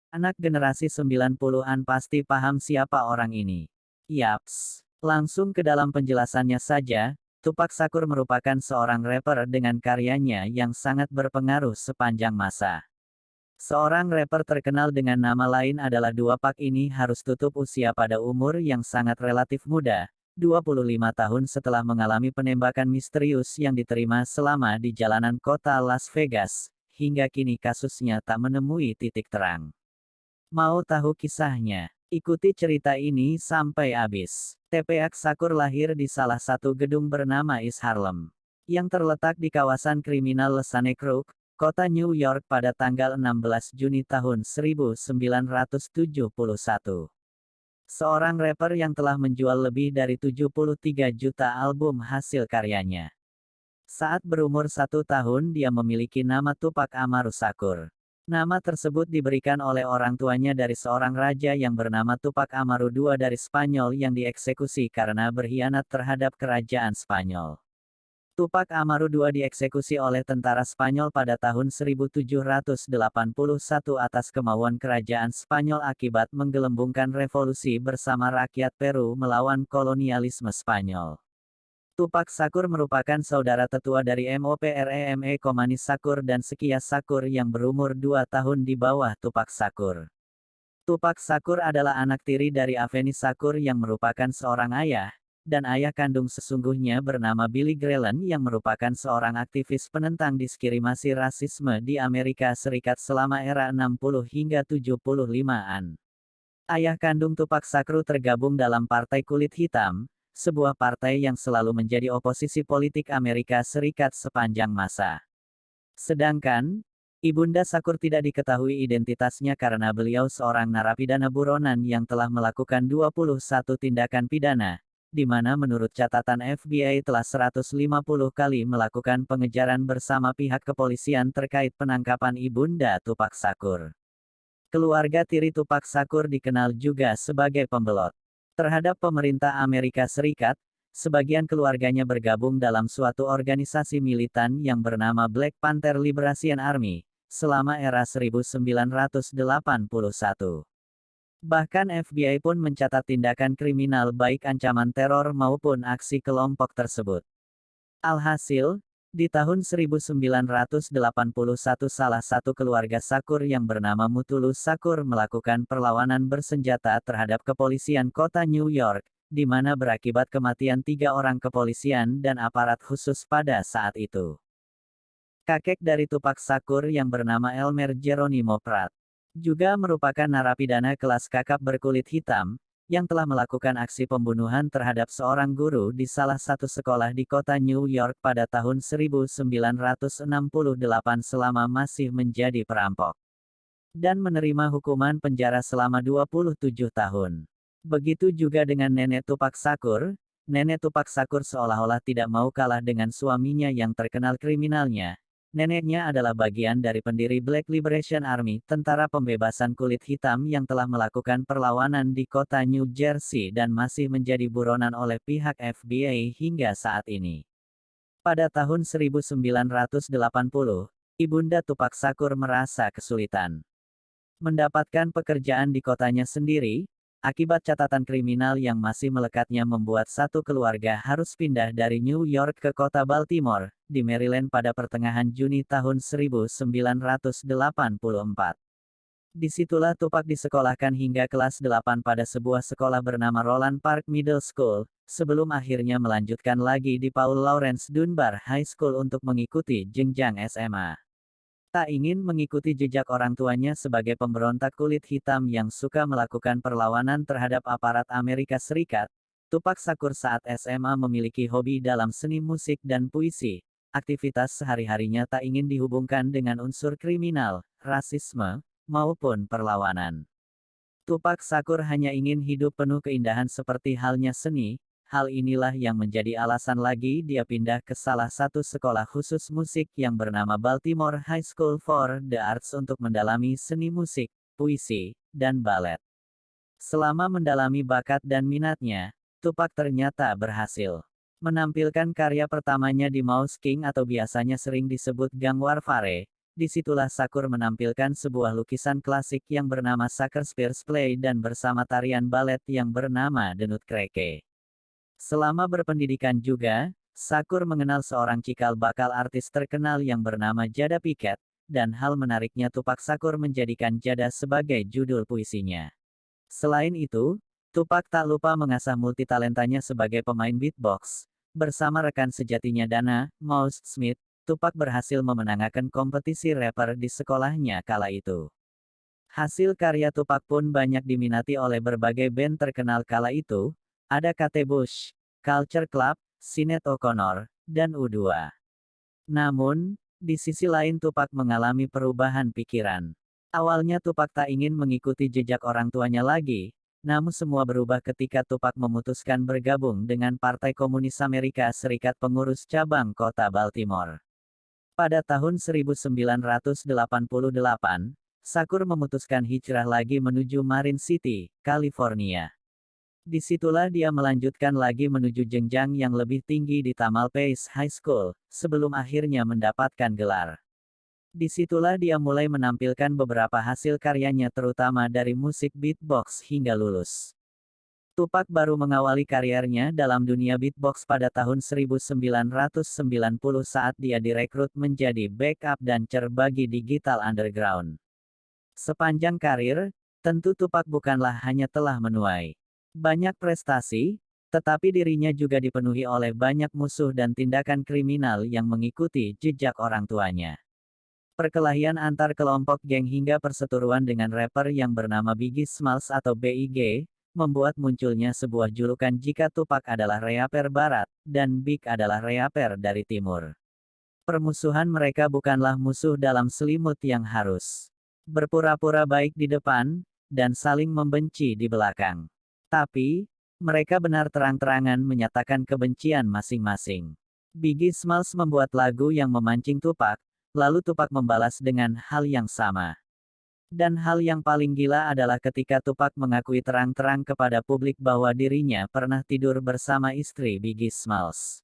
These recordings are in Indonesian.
Anak generasi 90-an pasti paham siapa orang ini. Yaps. Langsung ke dalam penjelasannya saja, Tupac Shakur merupakan seorang rapper dengan karyanya yang sangat berpengaruh sepanjang masa. Seorang rapper terkenal dengan nama lain adalah Tupac ini harus tutup usia pada umur yang sangat relatif muda, 25 tahun setelah mengalami penembakan misterius yang diterima selama di jalanan kota Las Vegas, hingga kini kasusnya tak menemui titik terang. Mau tahu kisahnya? Ikuti cerita ini sampai habis. Tupac Shakur lahir di salah satu gedung bernama East Harlem, yang terletak di kawasan kriminal Lesane Crook, kota New York pada tanggal 16 Juni tahun 1971. Seorang rapper yang telah menjual lebih dari 73 juta album hasil karyanya. Saat berumur 1 tahun dia memiliki nama Tupac Amaru Shakur. Nama tersebut diberikan oleh orang tuanya dari seorang raja yang bernama Tupac Amaru II dari Spanyol yang dieksekusi karena berkhianat terhadap kerajaan Spanyol. Tupac Amaru II dieksekusi oleh tentara Spanyol pada tahun 1781 atas kemauan kerajaan Spanyol akibat menggelembungkan revolusi bersama rakyat Peru melawan kolonialisme Spanyol. Tupac Shakur merupakan saudara tetua dari Mopreme Komanis Shakur dan Sekia Shakur yang berumur 2 tahun di bawah Tupac Shakur. Tupac Shakur adalah anak tiri dari Aveni Shakur yang merupakan seorang ayah, dan ayah kandung sesungguhnya bernama Billy Graham yang merupakan seorang aktivis penentang diskriminasi rasisme di Amerika Serikat selama era 60 hingga 75-an. Ayah kandung Tupac Shakur tergabung dalam Partai Kulit Hitam, sebuah partai yang selalu menjadi oposisi politik Amerika Serikat sepanjang masa. Sedangkan, Ibunda Shakur tidak diketahui identitasnya karena beliau seorang narapidana buronan yang telah melakukan 21 tindakan pidana, di mana menurut catatan FBI telah 150 kali melakukan pengejaran bersama pihak kepolisian terkait penangkapan Ibunda Tupac Shakur. Keluarga tiri Tupac Shakur dikenal juga sebagai pembelot terhadap pemerintah Amerika Serikat. Sebagian keluarganya bergabung dalam suatu organisasi militan yang bernama Black Panther Liberation Army, selama era 1981. Bahkan FBI pun mencatat tindakan kriminal baik ancaman teror maupun aksi kelompok tersebut. Alhasil, di tahun 1981 salah satu keluarga Shakur yang bernama Mutulus Shakur melakukan perlawanan bersenjata terhadap kepolisian kota New York, di mana berakibat kematian 3 orang kepolisian dan aparat khusus pada saat itu. Kakek dari Tupac Shakur yang bernama Elmer Geronimo Pratt, juga merupakan narapidana kelas kakap berkulit hitam, yang telah melakukan aksi pembunuhan terhadap seorang guru di salah satu sekolah di kota New York pada tahun 1968 selama masih menjadi perampok. Dan menerima hukuman penjara selama 27 tahun. Begitu juga dengan nenek Tupac Shakur. Nenek Tupac Shakur seolah-olah tidak mau kalah dengan suaminya yang terkenal kriminalnya. Neneknya adalah bagian dari pendiri Black Liberation Army, tentara pembebasan kulit hitam yang telah melakukan perlawanan di kota New Jersey dan masih menjadi buronan oleh pihak FBI hingga saat ini. Pada tahun 1980, Ibunda Tupac Shakur merasa kesulitan mendapatkan pekerjaan di kotanya sendiri, akibat catatan kriminal yang masih melekatnya membuat satu keluarga harus pindah dari New York ke kota Baltimore, di Maryland pada pertengahan Juni tahun 1984. Disitulah Tupac disekolahkan hingga kelas 8 pada sebuah sekolah bernama Roland Park Middle School, sebelum akhirnya melanjutkan lagi di Paul Laurence Dunbar High School untuk mengikuti jenjang SMA. Tak ingin mengikuti jejak orang tuanya sebagai pemberontak kulit hitam yang suka melakukan perlawanan terhadap aparat Amerika Serikat, Tupac Shakur saat SMA memiliki hobi dalam seni musik dan puisi. Aktivitas sehari-harinya tak ingin dihubungkan dengan unsur kriminal, rasisme, maupun perlawanan. Tupac Shakur hanya ingin hidup penuh keindahan seperti halnya seni. Hal inilah yang menjadi alasan lagi dia pindah ke salah satu sekolah khusus musik yang bernama Baltimore High School for the Arts untuk mendalami seni musik, puisi, dan balet. Selama mendalami bakat dan minatnya, Tupac ternyata berhasil menampilkan karya pertamanya di Mouse King atau biasanya sering disebut Gang Warfare, Disitulah Shakur menampilkan sebuah lukisan klasik yang bernama Shakespeare's Play dan bersama tarian balet yang bernama The Nutcracker. Selama berpendidikan juga, Shakur mengenal seorang cikal bakal artis terkenal yang bernama Jada Pinkett, dan hal menariknya Tupac Shakur menjadikan Jada sebagai judul puisinya. Selain itu, Tupac tak lupa mengasah multitalentanya sebagai pemain beatbox. Bersama rekan sejatinya Dana Mouse Smith, Tupac berhasil memenangkan kompetisi rapper di sekolahnya kala itu. Hasil karya Tupac pun banyak diminati oleh berbagai band terkenal kala itu, ada Kate Bush, Culture Club, Sinéad O'Connor, dan U2. Namun, di sisi lain Tupac mengalami perubahan pikiran. Awalnya Tupac tak ingin mengikuti jejak orang tuanya lagi, namun semua berubah ketika Tupac memutuskan bergabung dengan Partai Komunis Amerika Serikat pengurus cabang kota Baltimore. Pada tahun 1988, Shakur memutuskan hijrah lagi menuju Marin City, California. Disitulah dia melanjutkan lagi menuju jenjang yang lebih tinggi di Tamalpais High School, sebelum akhirnya mendapatkan gelar. Disitulah dia mulai menampilkan beberapa hasil karyanya terutama dari musik beatbox hingga lulus. Tupac baru mengawali karirnya dalam dunia beatbox pada tahun 1990 saat dia direkrut menjadi backup dancer bagi Digital Underground. Sepanjang karir, tentu Tupac bukanlah hanya telah menuai banyak prestasi, tetapi dirinya juga dipenuhi oleh banyak musuh dan tindakan kriminal yang mengikuti jejak orang tuanya. Perkelahian antar kelompok geng hingga perseteruan dengan rapper yang bernama Biggie Smalls atau BIG, membuat munculnya sebuah julukan jika Tupac adalah rapper barat, dan Big adalah rapper dari timur. Permusuhan mereka bukanlah musuh dalam selimut yang harus berpura-pura baik di depan, dan saling membenci di belakang. Tapi, mereka benar terang-terangan menyatakan kebencian masing-masing. Biggie Smalls membuat lagu yang memancing Tupac, lalu Tupac membalas dengan hal yang sama. Dan hal yang paling gila adalah ketika Tupac mengakui terang-terang kepada publik bahwa dirinya pernah tidur bersama istri Biggie Smalls.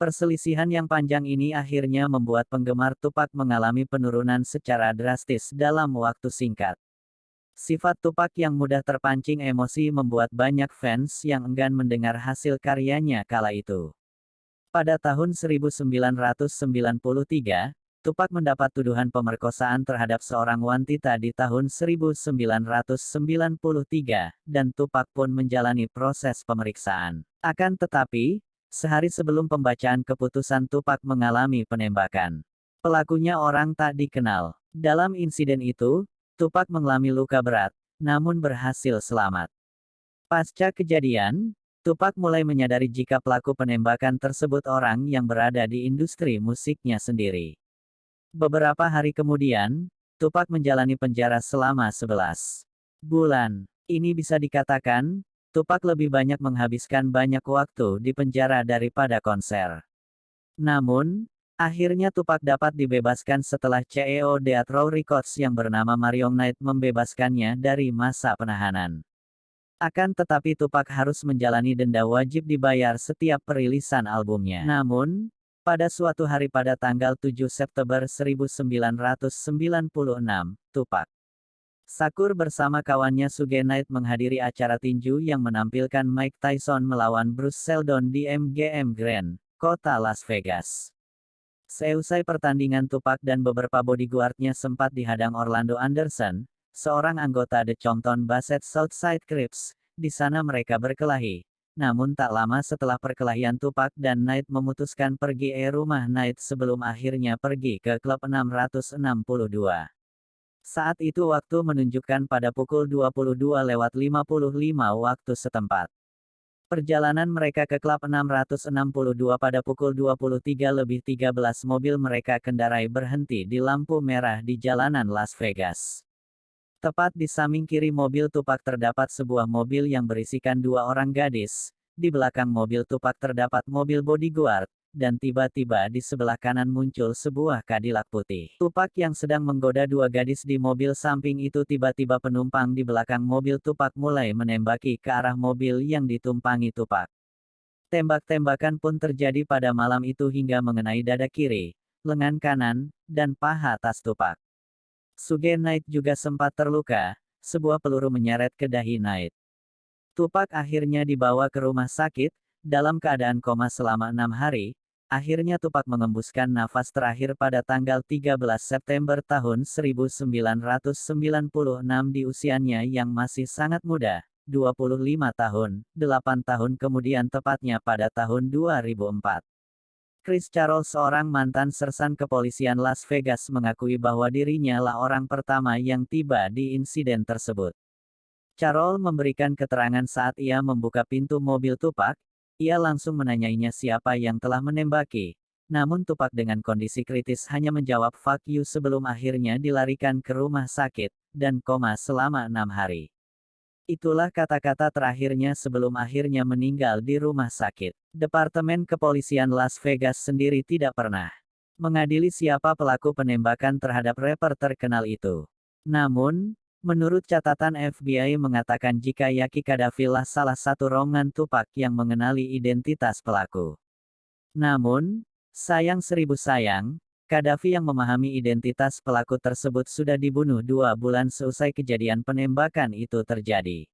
Perselisihan yang panjang ini akhirnya membuat penggemar Tupac mengalami penurunan secara drastis dalam waktu singkat. Sifat Tupac yang mudah terpancing emosi membuat banyak fans yang enggan mendengar hasil karyanya kala itu. Pada tahun 1993, Tupac mendapat tuduhan pemerkosaan terhadap seorang wanita di tahun 1993, dan Tupac pun menjalani proses pemeriksaan. Akan tetapi, sehari sebelum pembacaan keputusan Tupac mengalami penembakan. Pelakunya orang tak dikenal. Dalam insiden itu, Tupac mengalami luka berat, namun berhasil selamat. Pasca kejadian, Tupac mulai menyadari jika pelaku penembakan tersebut orang yang berada di industri musiknya sendiri. Beberapa hari kemudian, Tupac menjalani penjara selama 11 bulan. Ini bisa dikatakan, Tupac lebih banyak menghabiskan banyak waktu di penjara daripada konser. Namun, akhirnya Tupac dapat dibebaskan setelah CEO Death Row Records yang bernama Marion Knight membebaskannya dari masa penahanan. Akan tetapi Tupac harus menjalani denda wajib dibayar setiap perilisan albumnya. Namun, pada suatu hari pada tanggal 7 September 1996, Tupac Shakur bersama kawannya Suge Knight menghadiri acara tinju yang menampilkan Mike Tyson melawan Bruce Seldon di MGM Grand, kota Las Vegas. Seusai pertandingan Tupac dan beberapa bodyguardnya sempat dihadang Orlando Anderson, seorang anggota The Compton Basset Southside Crips. Di sana mereka berkelahi. Namun tak lama setelah perkelahian Tupac dan Knight memutuskan pergi ke rumah Knight sebelum akhirnya pergi ke klub 662. Saat itu waktu menunjukkan pada pukul 22:55 waktu setempat. Perjalanan mereka ke klub 662 pada pukul 23:13 mobil mereka kendarai berhenti di lampu merah di jalanan Las Vegas. Tepat di samping kiri mobil Tupac terdapat sebuah mobil yang berisikan 2 orang gadis, di belakang mobil Tupac terdapat mobil bodyguard, dan tiba-tiba di sebelah kanan muncul sebuah Cadillac putih. Tupac yang sedang menggoda 2 gadis di mobil samping itu tiba-tiba penumpang di belakang mobil Tupac mulai menembaki ke arah mobil yang ditumpangi Tupac. Tembak-tembakan pun terjadi pada malam itu hingga mengenai dada kiri, lengan kanan, dan paha tas Tupac. Suge Knight juga sempat terluka, sebuah peluru menyeret ke dahi Knight. Tupac akhirnya dibawa ke rumah sakit, dalam keadaan koma selama 6 hari. Akhirnya Tupac mengembuskan nafas terakhir pada tanggal 13 September tahun 1996 di usianya yang masih sangat muda, 25 tahun, 8 tahun kemudian tepatnya pada tahun 2004. Chris Carroll, seorang mantan sersan kepolisian Las Vegas, mengakui bahwa dirinya lah orang pertama yang tiba di insiden tersebut. Carroll memberikan keterangan saat ia membuka pintu mobil Tupac. Ia langsung menanyainya siapa yang telah menembaki. Namun Tupac dengan kondisi kritis hanya menjawab "fuck you" sebelum akhirnya dilarikan ke rumah sakit, dan koma selama 6 hari. Itulah kata-kata terakhirnya sebelum akhirnya meninggal di rumah sakit. Departemen Kepolisian Las Vegas sendiri tidak pernah mengadili siapa pelaku penembakan terhadap rapper terkenal itu. Namun, menurut catatan FBI mengatakan jika Yaki Khadafi lah salah satu rombongan Tupac yang mengenali identitas pelaku. Namun, sayang seribu sayang, Khadafi yang memahami identitas pelaku tersebut sudah dibunuh 2 bulan seusai kejadian penembakan itu terjadi.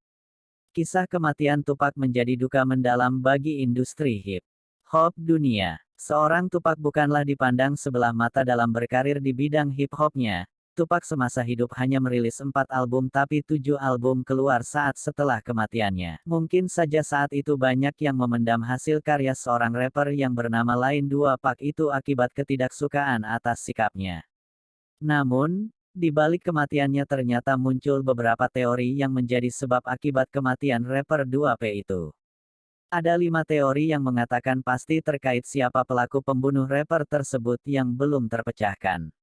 Kisah kematian Tupac menjadi duka mendalam bagi industri hip hop dunia. Seorang Tupac bukanlah dipandang sebelah mata dalam berkarir di bidang hip hopnya. Tupac semasa hidup hanya merilis 4 album tapi 7 album keluar saat setelah kematiannya. Mungkin saja saat itu banyak yang memendam hasil karya seorang rapper yang bernama lain Tupac itu akibat ketidaksukaan atas sikapnya. Namun, di balik kematiannya ternyata muncul beberapa teori yang menjadi sebab akibat kematian rapper Tupac itu. Ada 5 teori yang mengatakan pasti terkait siapa pelaku pembunuh rapper tersebut yang belum terpecahkan.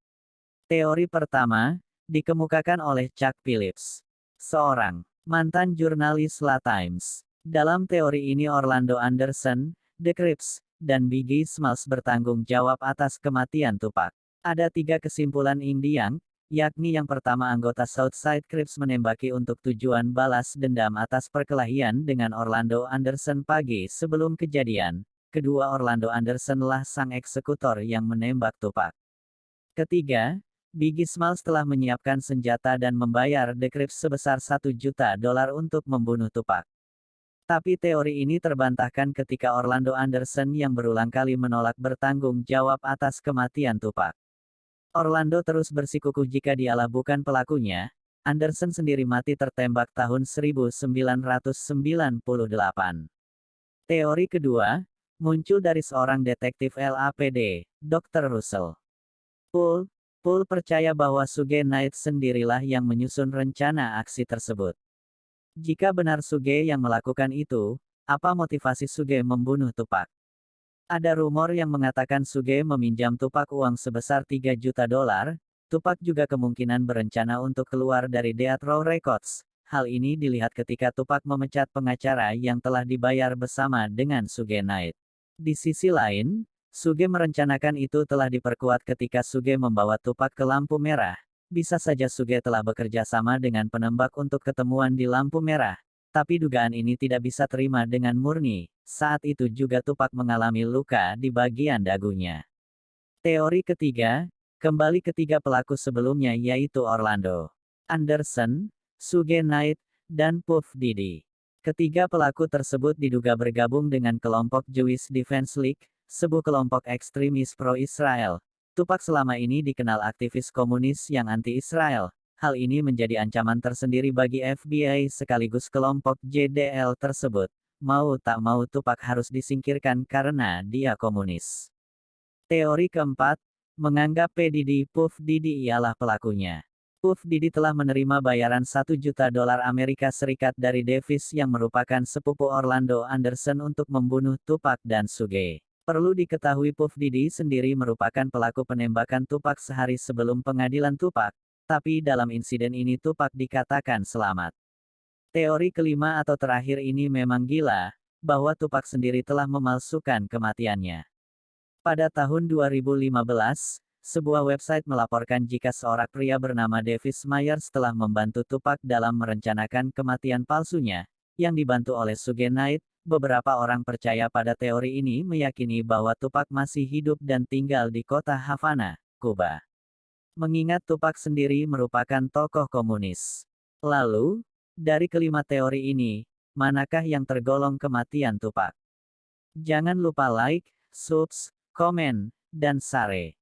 Teori pertama, dikemukakan oleh Chuck Phillips, seorang mantan jurnalis La Times. Dalam teori ini Orlando Anderson, The Crips, dan Biggie Smalls bertanggung jawab atas kematian Tupac. Ada 3 kesimpulan Indiang, yakni yang pertama anggota Southside Crips menembaki untuk tujuan balas dendam atas perkelahian dengan Orlando Anderson pagi sebelum kejadian. Kedua, Orlando Anderson lah sang eksekutor yang menembak Tupac. Ketiga, Biggie Smalls telah menyiapkan senjata dan membayar The Crips sebesar $1 juta untuk membunuh Tupac. Tapi teori ini terbantahkan ketika Orlando Anderson yang berulang kali menolak bertanggung jawab atas kematian Tupac. Orlando terus bersikukuh jika dialah bukan pelakunya. Anderson sendiri mati tertembak tahun 1998. Teori kedua, muncul dari seorang detektif LAPD, Dr. Russell Poole percaya bahwa Suge Knight sendirilah yang menyusun rencana aksi tersebut. Jika benar Suge yang melakukan itu, apa motivasi Suge membunuh Tupac? Ada rumor yang mengatakan Suge meminjam Tupac uang sebesar $3 juta. Tupac juga kemungkinan berencana untuk keluar dari Death Row Records. Hal ini dilihat ketika Tupac memecat pengacara yang telah dibayar bersama dengan Suge Knight. Di sisi lain, Suge merencanakan itu telah diperkuat ketika Suge membawa Tupac ke lampu merah. Bisa saja Suge telah bekerja sama dengan penembak untuk ketemuan di lampu merah. Tapi dugaan ini tidak bisa terima dengan murni. Saat itu juga Tupac mengalami luka di bagian dagunya. Teori ketiga, kembali ketiga pelaku sebelumnya yaitu Orlando Anderson, Suge Knight, dan Puff Diddy. Ketiga pelaku tersebut diduga bergabung dengan kelompok Jewish Defense League, sebuah kelompok ekstremis pro-Israel. Tupac selama ini dikenal aktivis komunis yang anti-Israel. Hal ini menjadi ancaman tersendiri bagi FBI sekaligus kelompok JDL tersebut. Mau tak mau Tupac harus disingkirkan karena dia komunis. Teori keempat, menganggap P. Diddy Puff Diddy ialah pelakunya. Puff Diddy telah menerima bayaran $1 juta Amerika Serikat dari Davis yang merupakan sepupu Orlando Anderson untuk membunuh Tupac dan Suge. Perlu diketahui Puff Diddy sendiri merupakan pelaku penembakan Tupac sehari sebelum pengadilan Tupac, tapi dalam insiden ini Tupac dikatakan selamat. Teori kelima atau terakhir ini memang gila, bahwa Tupac sendiri telah memalsukan kematiannya. Pada tahun 2015, sebuah website melaporkan jika seorang pria bernama Davis Myers telah membantu Tupac dalam merencanakan kematian palsunya, yang dibantu oleh Suge Knight, Beberapa orang percaya pada teori ini meyakini bahwa Tupac masih hidup dan tinggal di kota Havana, Kuba. Mengingat Tupac sendiri merupakan tokoh komunis. Lalu, dari kelima teori ini, manakah yang tergolong kematian Tupac? Jangan lupa like, subs, komen, dan share.